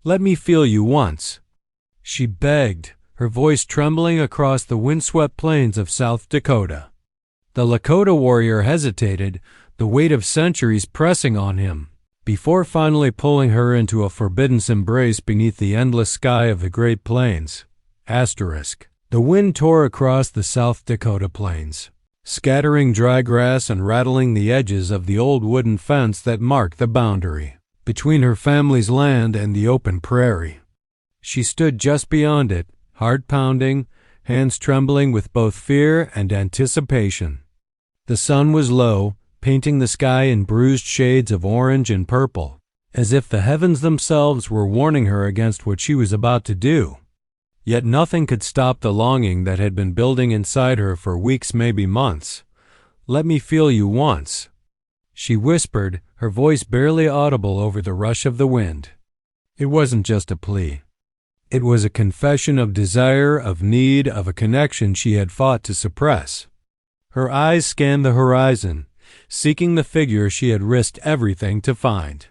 Let me feel you once," she begged, her voice trembling across the windswept plains of South Dakota. The Lakota warrior hesitated, the weight of centuries pressing on him, before finally pulling her into a forbidden embrace beneath the endless sky of the Great Plains. The wind tore across the South Dakota plains, scattering dry grass and rattling the edges of the old wooden fence that marked the boundary between her family's land and the open prairie. She stood just beyond it, heart pounding, hands trembling with both fear and anticipation. The sun was low, painting the sky in bruised shades of orange and purple, as if the heavens themselves were warning her against what she was about to do. Yet nothing could stop the longing that had been building inside her for weeks, maybe months. "Let me feel you once," she whispered, her voice barely audible over the rush of the wind. It wasn't just a plea. It was a confession of desire, of need, of a connection she had fought to suppress. Her eyes scanned the horizon, seeking the figure she had risked everything to find.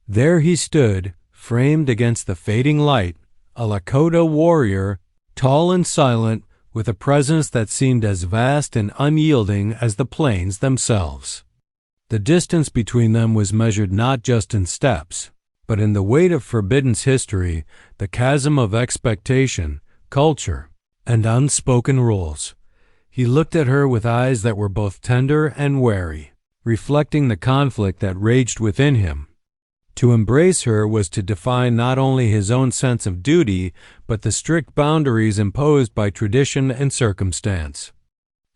There he stood, framed against the fading light, a Lakota warrior, tall and silent, with a presence that seemed as vast and unyielding as the plains themselves. The distance between them was measured not just in steps, but in the weight of Forbidden's history, the chasm of expectation, culture, and unspoken rules. He looked at her with eyes that were both tender and wary, reflecting the conflict that raged within him. To embrace her was to defy not only his own sense of duty, but the strict boundaries imposed by tradition and circumstance.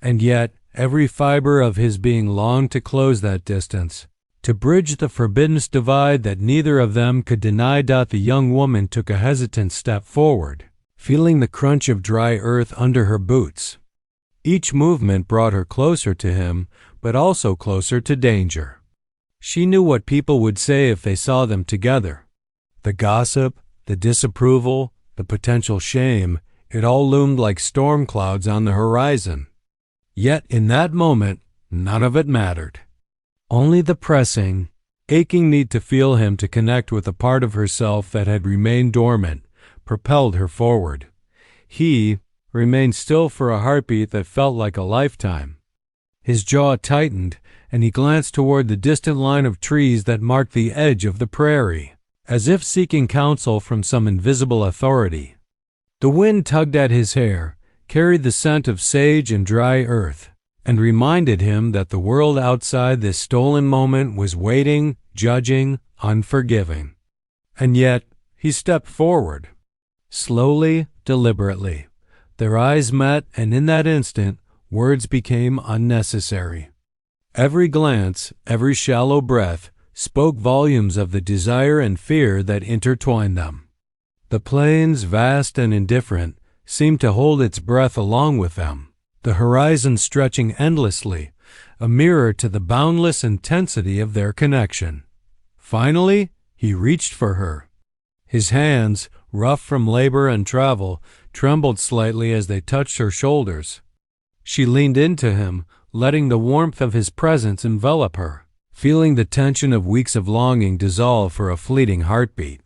And yet, every fiber of his being longed to close that distance, to bridge the forbidden's divide that neither of them could deny. The young woman took a hesitant step forward, feeling the crunch of dry earth under her boots. Each movement brought her closer to him, but also closer to danger. She knew what people would say if they saw them together. The gossip, the disapproval, the potential shame, it all loomed like storm clouds on the horizon. Yet in that moment, none of it mattered. Only the pressing, aching need to feel him, to connect with a part of herself that had remained dormant, propelled her forward. He remained still for a heartbeat that felt like a lifetime. His jaw tightened, and he glanced toward the distant line of trees that marked the edge of the prairie, as if seeking counsel from some invisible authority. The wind tugged at his hair, carried the scent of sage and dry earth, and reminded him that the world outside this stolen moment was waiting, judging, unforgiving. And yet, he stepped forward. Slowly, deliberately. Their eyes met, and in that instant, words became unnecessary. Every glance, every shallow breath, spoke volumes of the desire and fear that intertwined them. The plains, vast and indifferent, seemed to hold its breath along with them, the horizon stretching endlessly, a mirror to the boundless intensity of their connection. Finally, he reached for her. His hands, rough from labor and travel, trembled slightly as they touched her shoulders. She leaned into him, letting the warmth of his presence envelop her, feeling the tension of weeks of longing dissolve for a fleeting heartbeat.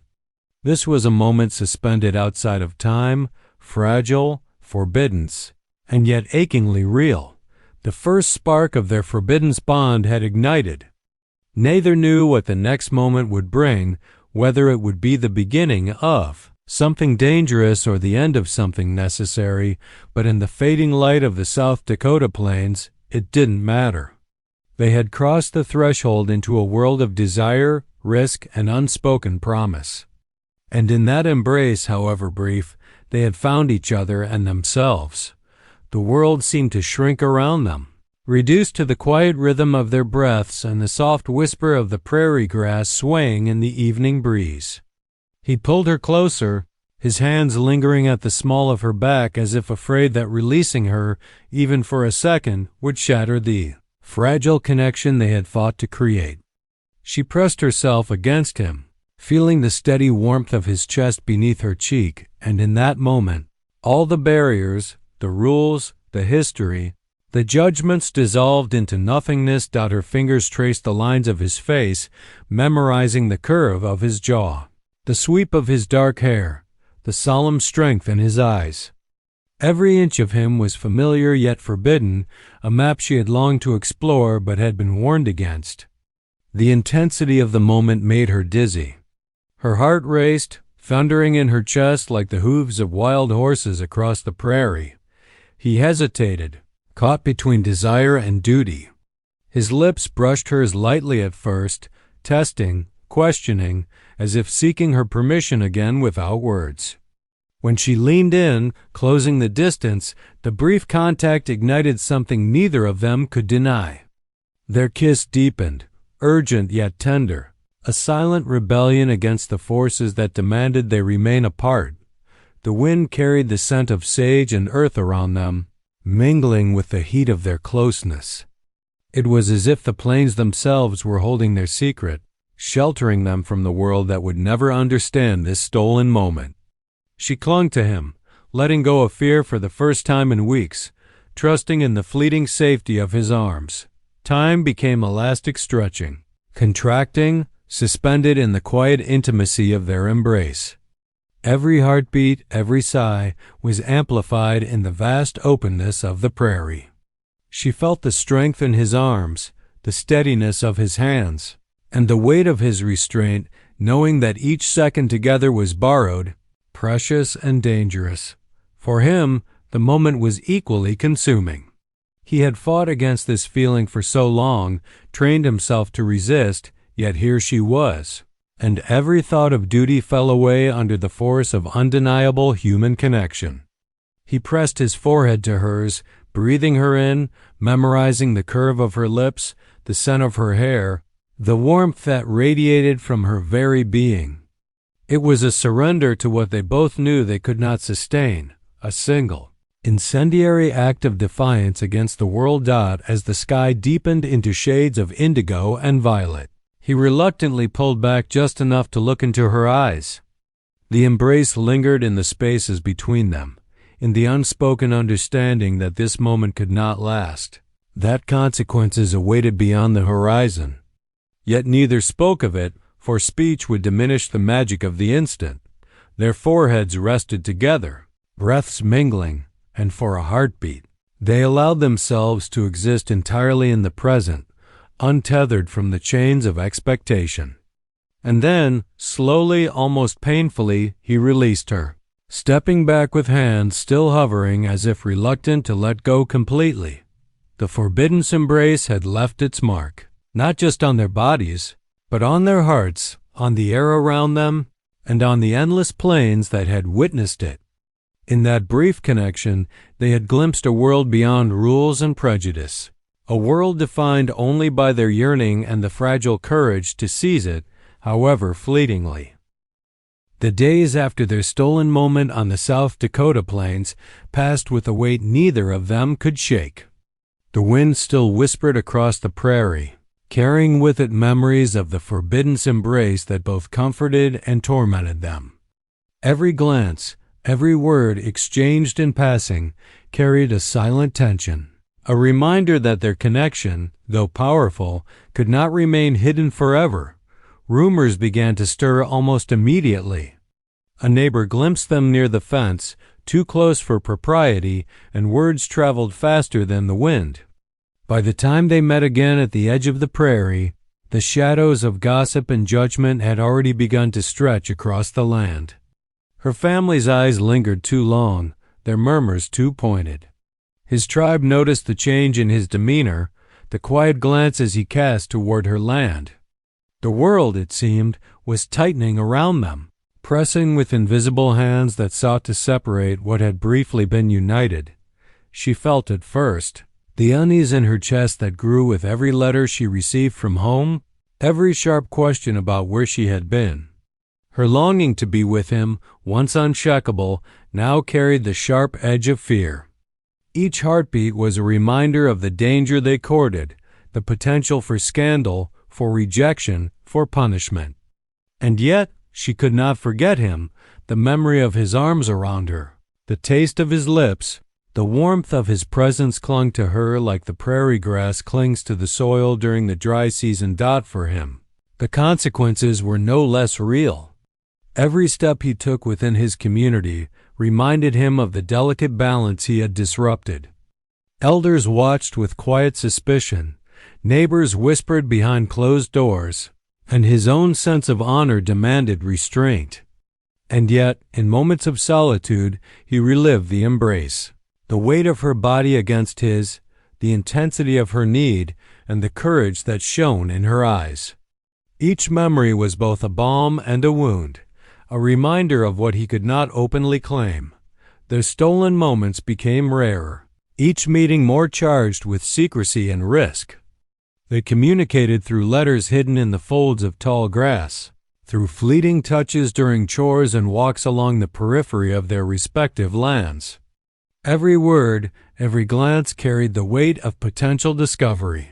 This was a moment suspended outside of time, fragile, forbidden, and yet achingly real. The first spark of their forbidden bond had ignited. Neither knew what the next moment would bring, whether it would be the beginning of something dangerous or the end of something necessary, but in the fading light of the South Dakota plains, it didn't matter. They had crossed the threshold into a world of desire, risk, and unspoken promise. And in that embrace, however brief, they had found each other and themselves. The world seemed to shrink around them, reduced to the quiet rhythm of their breaths and the soft whisper of the prairie grass swaying in the evening breeze. He pulled her closer, his hands lingering at the small of her back as if afraid that releasing her, even for a second, would shatter the fragile connection they had fought to create. She pressed herself against him, feeling the steady warmth of his chest beneath her cheek, and in that moment, all the barriers, the rules, the history, the judgments dissolved into nothingness. Her fingers traced the lines of his face, memorizing the curve of his jaw. The sweep of his dark hair, the solemn strength in his eyes. Every inch of him was familiar yet forbidden, a map she had longed to explore but had been warned against. The intensity of the moment made her dizzy. Her heart raced, thundering in her chest like the hooves of wild horses across the prairie. He hesitated, caught between desire and duty. His lips brushed hers lightly at first, testing, questioning, as if seeking her permission again without words. When she leaned in, closing the distance, the brief contact ignited something neither of them could deny. Their kiss deepened, urgent yet tender, a silent rebellion against the forces that demanded they remain apart. The wind carried the scent of sage and earth around them, mingling with the heat of their closeness. It was as if the plains themselves were holding their secret, sheltering them from the world that would never understand this stolen moment. She clung to him, letting go of fear for the first time in weeks, trusting in the fleeting safety of his arms. Time became elastic stretching, contracting, suspended in the quiet intimacy of their embrace. Every heartbeat, every sigh, was amplified in the vast openness of the prairie. She felt the strength in his arms, the steadiness of his hands, and the weight of his restraint, knowing that each second together was borrowed, precious and dangerous. For him, the moment was equally consuming. He had fought against this feeling for so long, trained himself to resist, yet here she was, and every thought of duty fell away under the force of undeniable human connection. He pressed his forehead to hers, breathing her in, memorizing the curve of her lips, the scent of her hair, the warmth that radiated from her very being. It was a surrender to what they both knew they could not sustain, a single, incendiary act of defiance against the world. As the sky deepened into shades of indigo and violet, he reluctantly pulled back just enough to look into her eyes. The embrace lingered in the spaces between them, in the unspoken understanding that this moment could not last, that consequences awaited beyond the horizon. Yet neither spoke of it, for speech would diminish the magic of the instant. Their foreheads rested together, breaths mingling, and for a heartbeat, they allowed themselves to exist entirely in the present, untethered from the chains of expectation. And then, slowly, almost painfully, he released her, stepping back with hands still hovering as if reluctant to let go completely. The forbidden embrace had left its mark, not just on their bodies, but on their hearts, on the air around them, and on the endless plains that had witnessed it. In that brief connection, they had glimpsed a world beyond rules and prejudice, a world defined only by their yearning and the fragile courage to seize it, however fleetingly. The days after their stolen moment on the South Dakota plains passed with a weight neither of them could shake. The wind still whispered across the prairie, carrying with it memories of the forbidden embrace that both comforted and tormented them. Every glance, every word exchanged in passing, carried a silent tension, a reminder that their connection, though powerful, could not remain hidden forever. Rumors began to stir almost immediately. A neighbor glimpsed them near the fence, too close for propriety, and words traveled faster than the wind. By the time they met again at the edge of the prairie, the shadows of gossip and judgment had already begun to stretch across the land. Her family's eyes lingered too long, their murmurs too pointed. His tribe noticed the change in his demeanor, the quiet glances he cast toward her land. The world, it seemed, was tightening around them, pressing with invisible hands that sought to separate what had briefly been united. She felt it first, the unease in her chest that grew with every letter she received from home, every sharp question about where she had been. Her longing to be with him, once uncheckable, now carried the sharp edge of fear. Each heartbeat was a reminder of the danger they courted, the potential for scandal, for rejection, for punishment. And yet, she could not forget him, the memory of his arms around her, the taste of his lips. The warmth of his presence clung to her like the prairie grass clings to the soil during the dry season. For him, the consequences were no less real. Every step he took within his community reminded him of the delicate balance he had disrupted. Elders watched with quiet suspicion, neighbors whispered behind closed doors, and his own sense of honor demanded restraint. And yet, in moments of solitude, he relived the embrace, the weight of her body against his, the intensity of her need, and the courage that shone in her eyes. Each memory was both a balm and a wound, a reminder of what he could not openly claim. The stolen moments became rarer, each meeting more charged with secrecy and risk. They communicated through letters hidden in the folds of tall grass, through fleeting touches during chores and walks along the periphery of their respective lands. Every word, every glance carried the weight of potential discovery.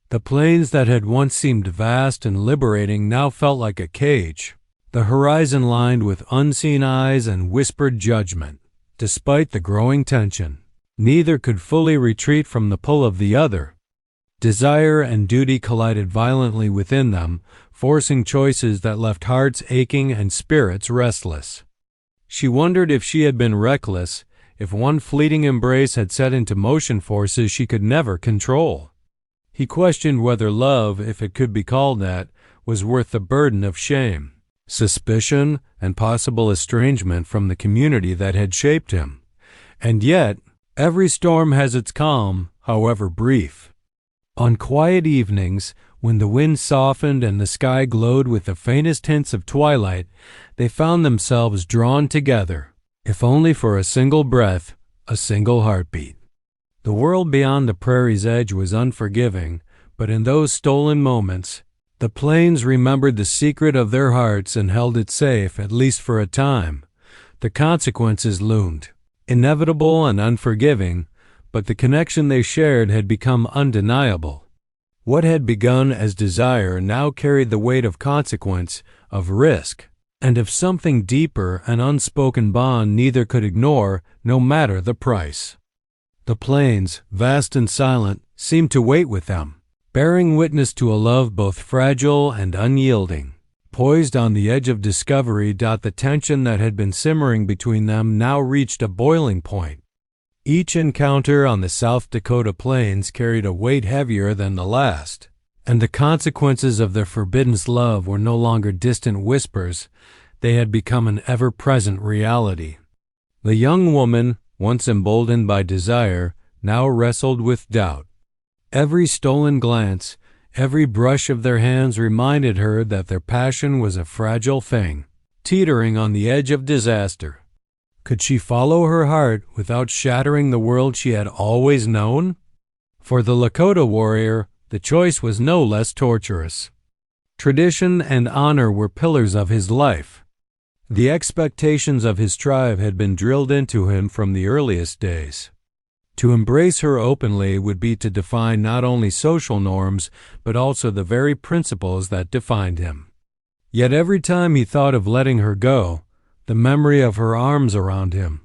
The plains that had once seemed vast and liberating now felt like a cage, the horizon lined with unseen eyes and whispered judgment. Despite the growing tension, neither could fully retreat from the pull of the other. Desire and duty collided violently within them, forcing choices that left hearts aching and spirits restless. She wondered if she had been reckless, if one fleeting embrace had set into motion forces she could never control. He questioned whether love, if it could be called that, was worth the burden of shame, suspicion, and possible estrangement from the community that had shaped him. And yet, every storm has its calm, however brief. On quiet evenings, when the wind softened and the sky glowed with the faintest hints of twilight, they found themselves drawn together, if only for a single breath, a single heartbeat. The world beyond the prairie's edge was unforgiving, but in those stolen moments, the plains remembered the secret of their hearts and held it safe, at least for a time. The consequences loomed, inevitable and unforgiving, but the connection they shared had become undeniable. What had begun as desire now carried the weight of consequence, of risk, and of something deeper, an unspoken bond neither could ignore, no matter the price. The plains, vast and silent, seemed to wait with them, bearing witness to a love both fragile and unyielding. Poised on the edge of discovery, the tension that had been simmering between them now reached a boiling point. Each encounter on the South Dakota plains carried a weight heavier than the last, and the consequences of their forbidden love were no longer distant whispers. They had become an ever-present reality. The young woman, once emboldened by desire, now wrestled with doubt. Every stolen glance, every brush of their hands reminded her that their passion was a fragile thing, teetering on the edge of disaster. Could she follow her heart without shattering the world she had always known? For the Lakota warrior, the choice was no less torturous. Tradition and honor were pillars of his life. The expectations of his tribe had been drilled into him from the earliest days. To embrace her openly would be to defy not only social norms, but also the very principles that defined him. Yet every time he thought of letting her go, the memory of her arms around him,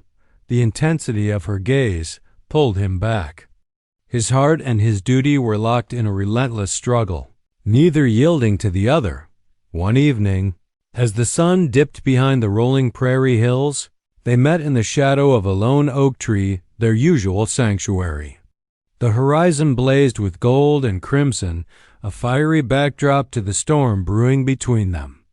the intensity of her gaze, pulled him back. His heart and his duty were locked in a relentless struggle, neither yielding to the other. One evening, as the sun dipped behind the rolling prairie hills, they met in the shadow of a lone oak tree, their usual sanctuary. The horizon blazed with gold and crimson, a fiery backdrop to the storm brewing between them.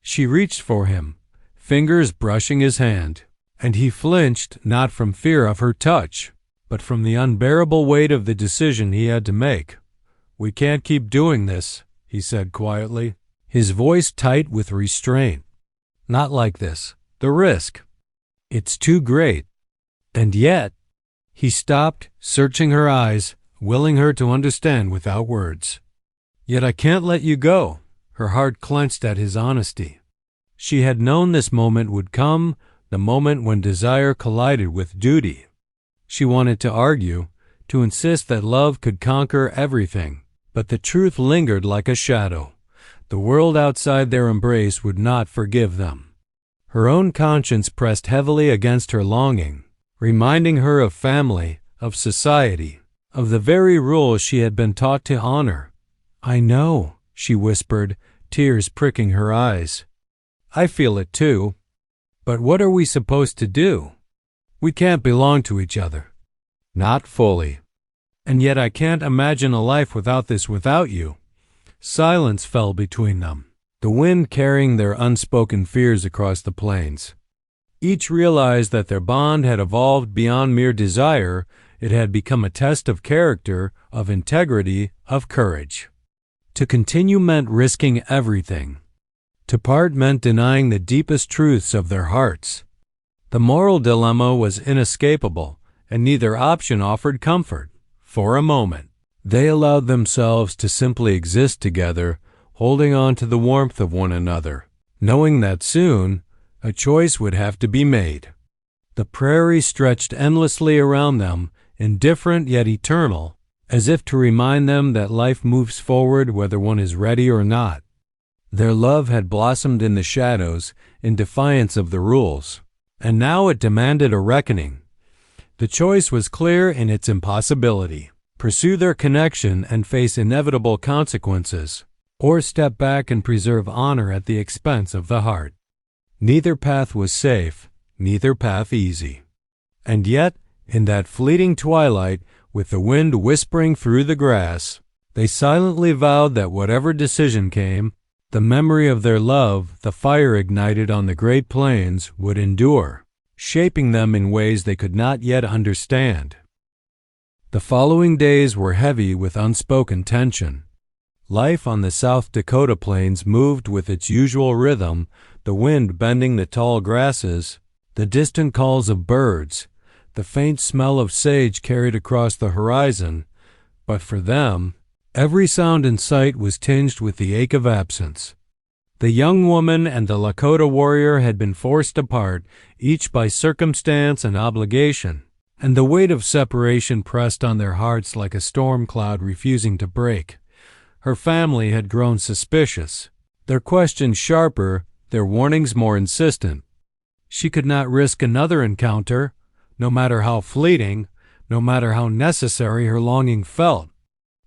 She reached for him, fingers brushing his hand, and he flinched not from fear of her touch, but from the unbearable weight of the decision he had to make. "We can't keep doing this," he said quietly, his voice tight with restraint. "Not like this. The risk. It's too great." And yet, he stopped, searching her eyes, willing her to understand without words. "Yet I can't let you go." Her heart clenched at his honesty. She had known this moment would come, the moment when desire collided with duty. She wanted to argue, to insist that love could conquer everything, but the truth lingered like a shadow. The world outside their embrace would not forgive them. Her own conscience pressed heavily against her longing, reminding her of family, of society, of the very rules she had been taught to honor. "I know," she whispered, tears pricking her eyes. I feel it too. But what are we supposed to do? We can't belong to each other. Not fully. And yet I can't imagine a life without you. Silence fell between them, the wind carrying their unspoken fears across the plains. Each realized that their bond had evolved beyond mere desire. It had become a test of character, of integrity, of courage. To continue meant risking everything. To part meant denying the deepest truths of their hearts. The moral dilemma was inescapable, and neither option offered comfort. For a moment, they allowed themselves to simply exist together, holding on to the warmth of one another, knowing that soon a choice would have to be made. The prairie stretched endlessly around them, indifferent yet eternal, as if to remind them that life moves forward whether one is ready or not. Their love had blossomed in the shadows, in defiance of the rules, and now it demanded a reckoning. The choice was clear in its impossibility: pursue their connection and face inevitable consequences, or step back and preserve honor at the expense of the heart. Neither path was safe, neither path easy. And yet, in that fleeting twilight, with the wind whispering through the grass, they silently vowed that whatever decision came, the memory of their love, the fire ignited on the great plains, would endure, shaping them in ways they could not yet understand. The following days were heavy with unspoken tension. Life on the South Dakota plains moved with its usual rhythm, the wind bending the tall grasses, the distant calls of birds, the faint smell of sage carried across the horizon. But for them, every sound in sight was tinged with the ache of absence. The young woman and the Lakota warrior had been forced apart, each by circumstance and obligation, and the weight of separation pressed on their hearts like a storm cloud refusing to break. Her family had grown suspicious, their questions sharper, their warnings more insistent. She could not risk another encounter, no matter how fleeting, no matter how necessary her longing felt.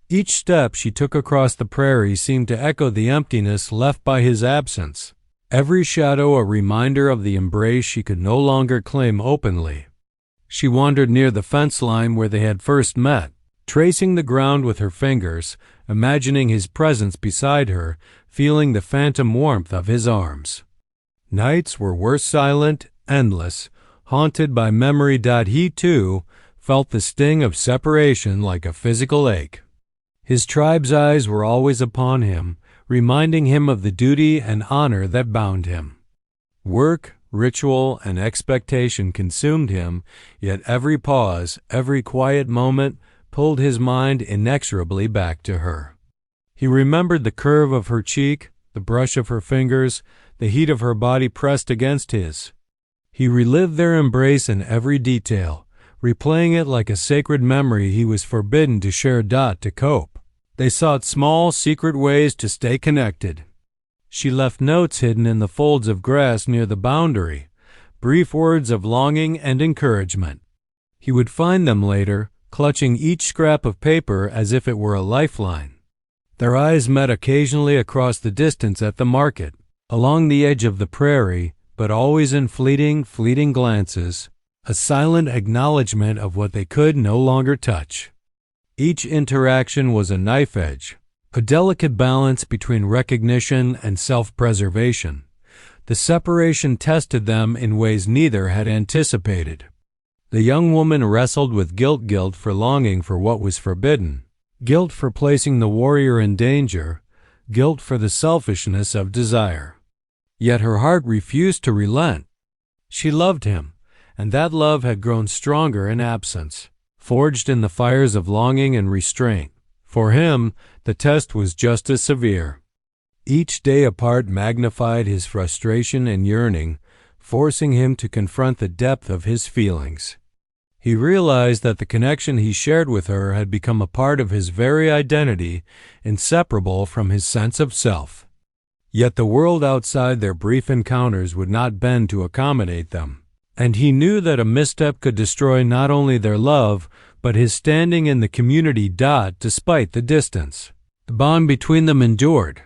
Each step she took across the prairie seemed to echo the emptiness left by his absence, every shadow a reminder of the embrace she could no longer claim openly. She wandered near the fence line where they had first met, tracing the ground with her fingers, imagining his presence beside her, feeling the phantom warmth of his arms. Nights were silent, endless, haunted by memory. He, too, felt the sting of separation like a physical ache. His tribe's eyes were always upon him, reminding him of the duty and honor that bound him. Work, ritual, and expectation consumed him, yet every pause, every quiet moment pulled his mind inexorably back to her. He remembered the curve of her cheek, the brush of her fingers, the heat of her body pressed against his. He relived their embrace in every detail, replaying it like a sacred memory he was forbidden to share. To cope, they sought small, secret ways to stay connected. She left notes hidden in the folds of grass near the boundary, brief words of longing and encouragement. He would find them later, clutching each scrap of paper as if it were a lifeline. Their eyes met occasionally across the distance at the market, along the edge of the prairie, but always in fleeting glances, a silent acknowledgment of what they could no longer touch. Each interaction was a knife edge, a delicate balance between recognition and self-preservation. The separation tested them in ways neither had anticipated. The young woman wrestled with guilt for longing for what was forbidden, guilt for placing the warrior in danger, guilt for the selfishness of desire. Yet her heart refused to relent. She loved him, and that love had grown stronger in absence, forged in the fires of longing and restraint. For him, the test was just as severe. Each day apart magnified his frustration and yearning, forcing him to confront the depth of his feelings. He realized that the connection he shared with her had become a part of his very identity, inseparable from his sense of self. Yet the world outside their brief encounters would not bend to accommodate them, and he knew that a misstep could destroy not only their love, but his standing in the community. Despite the distance, the bond between them endured.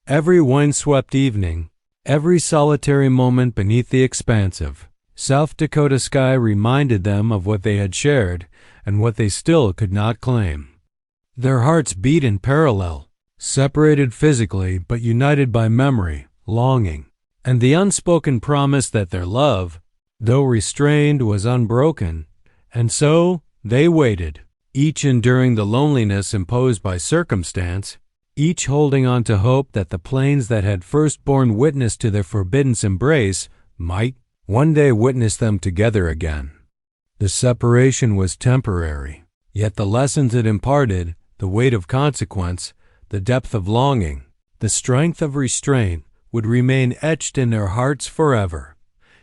Every windswept evening, Every solitary moment beneath the expansive South Dakota sky reminded them of what they had shared and what they still could not claim. Their hearts beat in parallel, separated physically but united by memory, longing, and the unspoken promise that their love, though restrained, was unbroken. And so they waited, each enduring the loneliness imposed by circumstance, each holding on to hope that the plains that had first borne witness to their forbidden embrace might one day witness them together again. The separation was temporary, yet the lessons it imparted, the weight of consequence, the depth of longing, the strength of restraint, would remain etched in their hearts forever.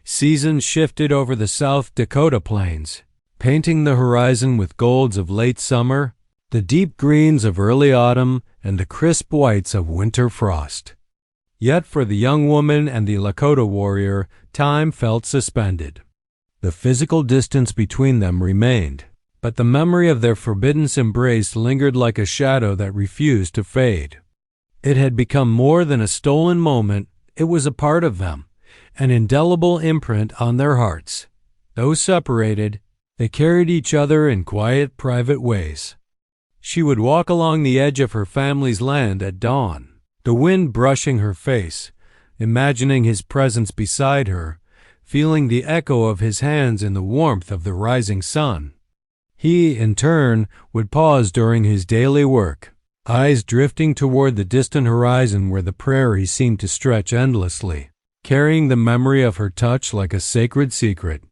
Seasons shifted over the South Dakota plains, painting the horizon with golds of late summer, the deep greens of early autumn, and the crisp whites of winter frost. Yet for the young woman and the Lakota warrior, time felt suspended. The physical distance between them remained, but the memory of their forbidden embrace lingered like a shadow that refused to fade. It had become more than a stolen moment, it was a part of them, an indelible imprint on their hearts. Though separated, they carried each other in quiet, private ways. She would walk along the edge of her family's land at dawn, the wind brushing her face, imagining his presence beside her, feeling the echo of his hands in the warmth of the rising sun. He, in turn, would pause during his daily work, eyes drifting toward the distant horizon where the prairie seemed to stretch endlessly, carrying the memory of her touch like a sacred secret.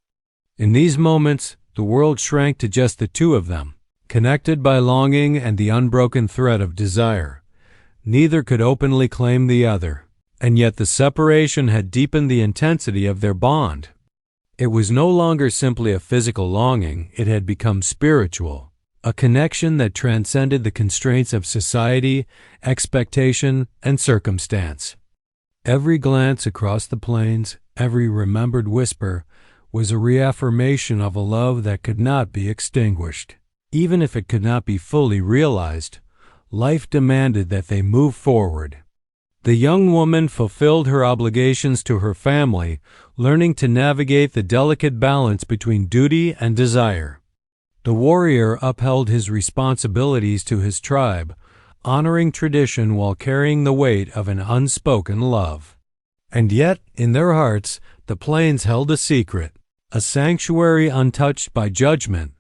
In these moments, the world shrank to just the two of them, connected by longing and the unbroken thread of desire. Neither could openly claim the other, and yet the separation had deepened the intensity of their bond. It was no longer simply a physical longing, it had become spiritual, a connection that transcended the constraints of society, expectation, and circumstance. Every glance across the plains, every remembered whisper, was a reaffirmation of a love that could not be extinguished. Even if it could not be fully realized, life demanded that they move forward. The young woman fulfilled her obligations to her family, learning to navigate the delicate balance between duty and desire. The warrior upheld his responsibilities to his tribe, honoring tradition while carrying the weight of an unspoken love. And yet, in their hearts, the plains held a secret, a sanctuary untouched by judgment,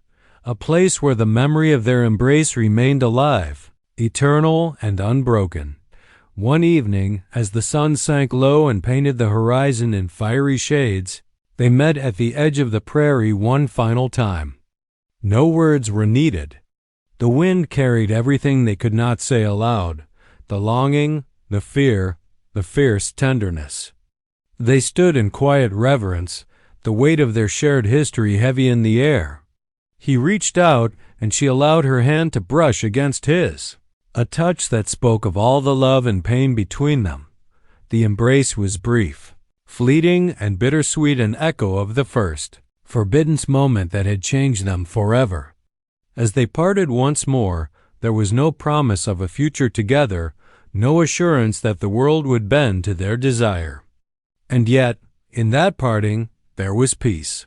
a place where the memory of their embrace remained alive, eternal and unbroken. One evening, as the sun sank low and painted the horizon in fiery shades, they met at the edge of the prairie one final time. No words were needed. The wind carried everything they could not say aloud, the longing, the fear, the fierce tenderness. They stood in quiet reverence, the weight of their shared history heavy in the air. He reached out, and she allowed her hand to brush against his, a touch that spoke of all the love and pain between them. The embrace was brief, fleeting and bittersweet, an echo of the first, forbidden moment that had changed them forever. As they parted once more, there was no promise of a future together, no assurance that the world would bend to their desire. And yet, in that parting, there was peace.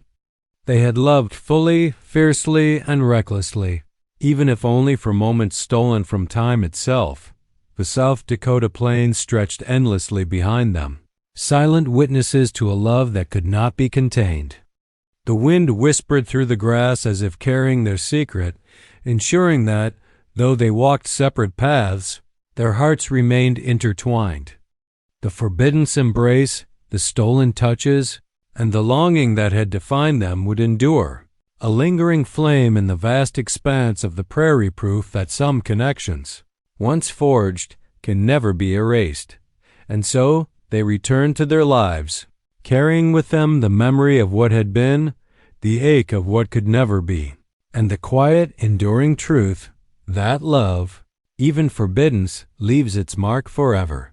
They had loved fully, fiercely, and recklessly, even if only for moments stolen from time itself. The South Dakota plains stretched endlessly behind them, silent witnesses to a love that could not be contained. The wind whispered through the grass as if carrying their secret, ensuring that, though they walked separate paths, their hearts remained intertwined. The forbidden embrace, the stolen touches, and the longing that had defined them would endure, a lingering flame in the vast expanse of the prairie, proof that some connections, once forged, can never be erased. And so they returned to their lives, carrying with them the memory of what had been, the ache of what could never be, and the quiet, enduring truth that love, even forbidden, leaves its mark forever.